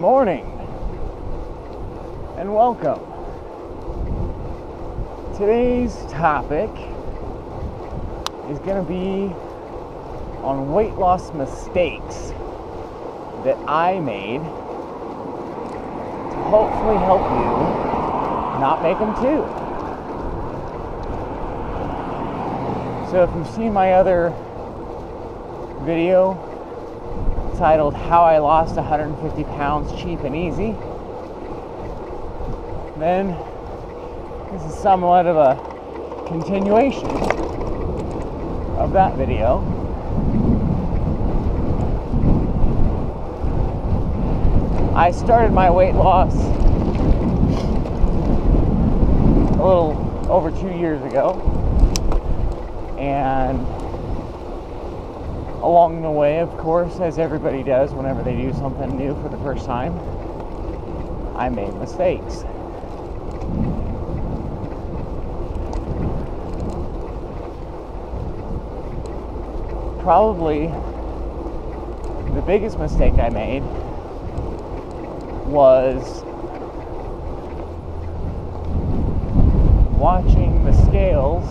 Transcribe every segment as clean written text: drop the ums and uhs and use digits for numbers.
morning and welcome. Today's topic is going to be on weight loss mistakes that I made to hopefully help you not make them too. So if you've seen my other video titled How I Lost 150 Pounds Cheap and Easy, then this is somewhat of a continuation of that video. I started my weight loss a little over 2 years ago, and along the way, of course, as everybody does whenever they do something new for the first time, I made mistakes. Probably the biggest mistake I made was watching the scales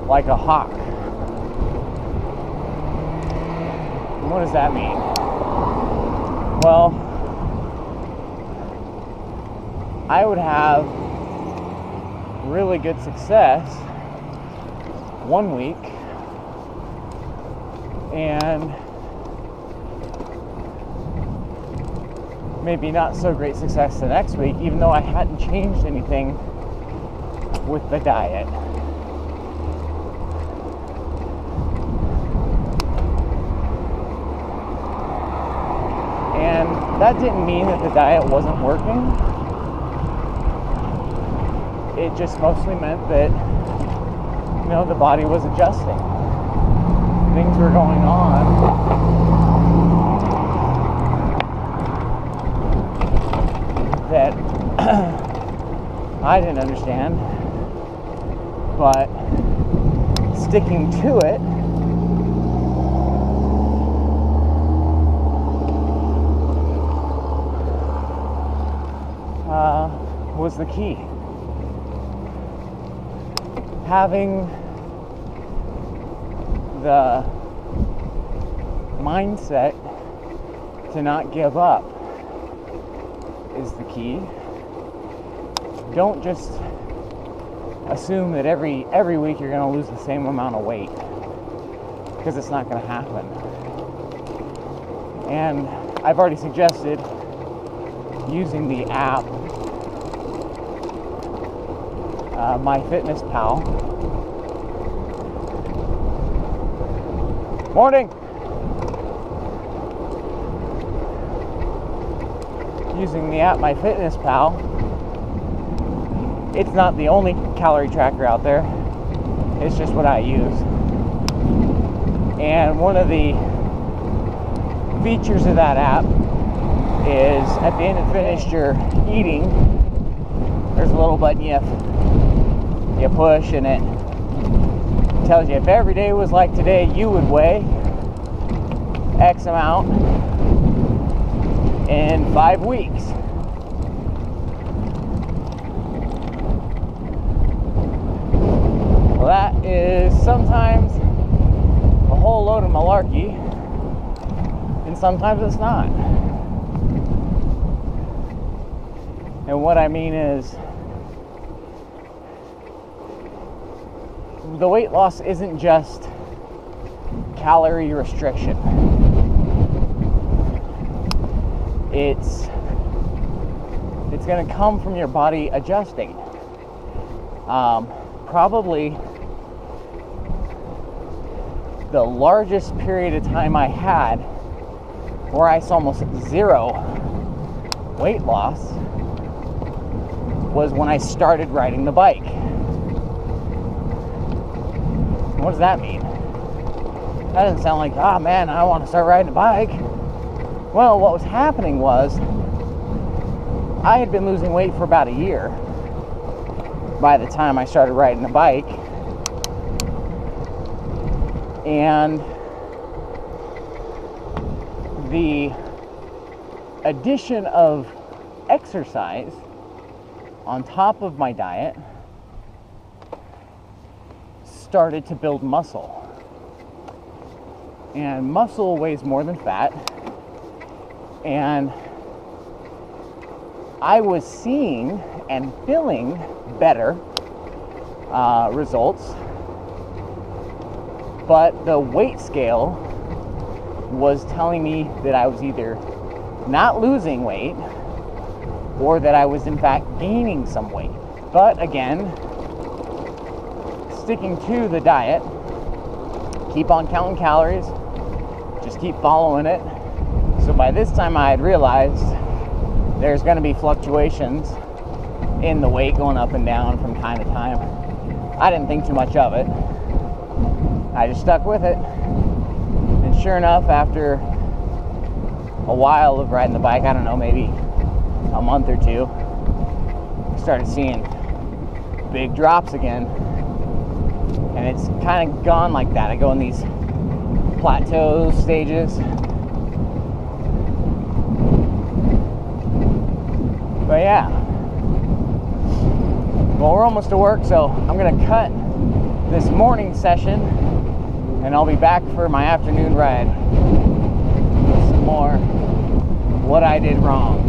like a hawk. What does that mean? Well, I would have really good success one week and maybe not so great success the next week, even though I hadn't changed anything with the diet. And that didn't mean that the diet wasn't working. It just mostly meant that, the body was adjusting. Things were going on that I didn't understand, but sticking to it was the key. Having the mindset to not give up is the key. Don't just assume that every week you're going to lose the same amount of weight, because it's not going to happen. And I've already suggested using the app MyFitnessPal. Morning! Using the app MyFitnessPal. It's not the only calorie tracker out there. It's just what I use. And one of the features of that app is at the end of finished your eating, there's a little button you push, and it tells you if every day was like today, you would weigh X amount in 5 weeks. Well, that is sometimes a whole load of malarkey, and sometimes it's not. And what I mean is, the weight loss isn't just calorie restriction. It's going to come from your body adjusting. Probably the largest period of time I had where I saw almost zero weight loss was when I started riding the bike. What does that mean? That doesn't sound like, man, I want to start riding a bike. Well, what was happening was I had been losing weight for about a year by the time I started riding a bike. And the addition of exercise on top of my diet started to build muscle. And muscle weighs more than fat. And I was seeing and feeling better results, but the weight scale was telling me that I was either not losing weight or that I was in fact gaining some weight. But again, sticking to the diet, keep on counting calories, just keep following it. So by this time I had realized there's going to be fluctuations in the weight going up and down from time to time. I didn't think too much of it. I just stuck with it. And sure enough, after a while of riding the bike, I don't know, maybe a month or two, I started seeing big drops again. And it's kind of gone like that. I go in these plateau stages. But yeah. Well, we're almost to work, so I'm gonna cut this morning session and I'll be back for my afternoon ride with some more what I did wrong.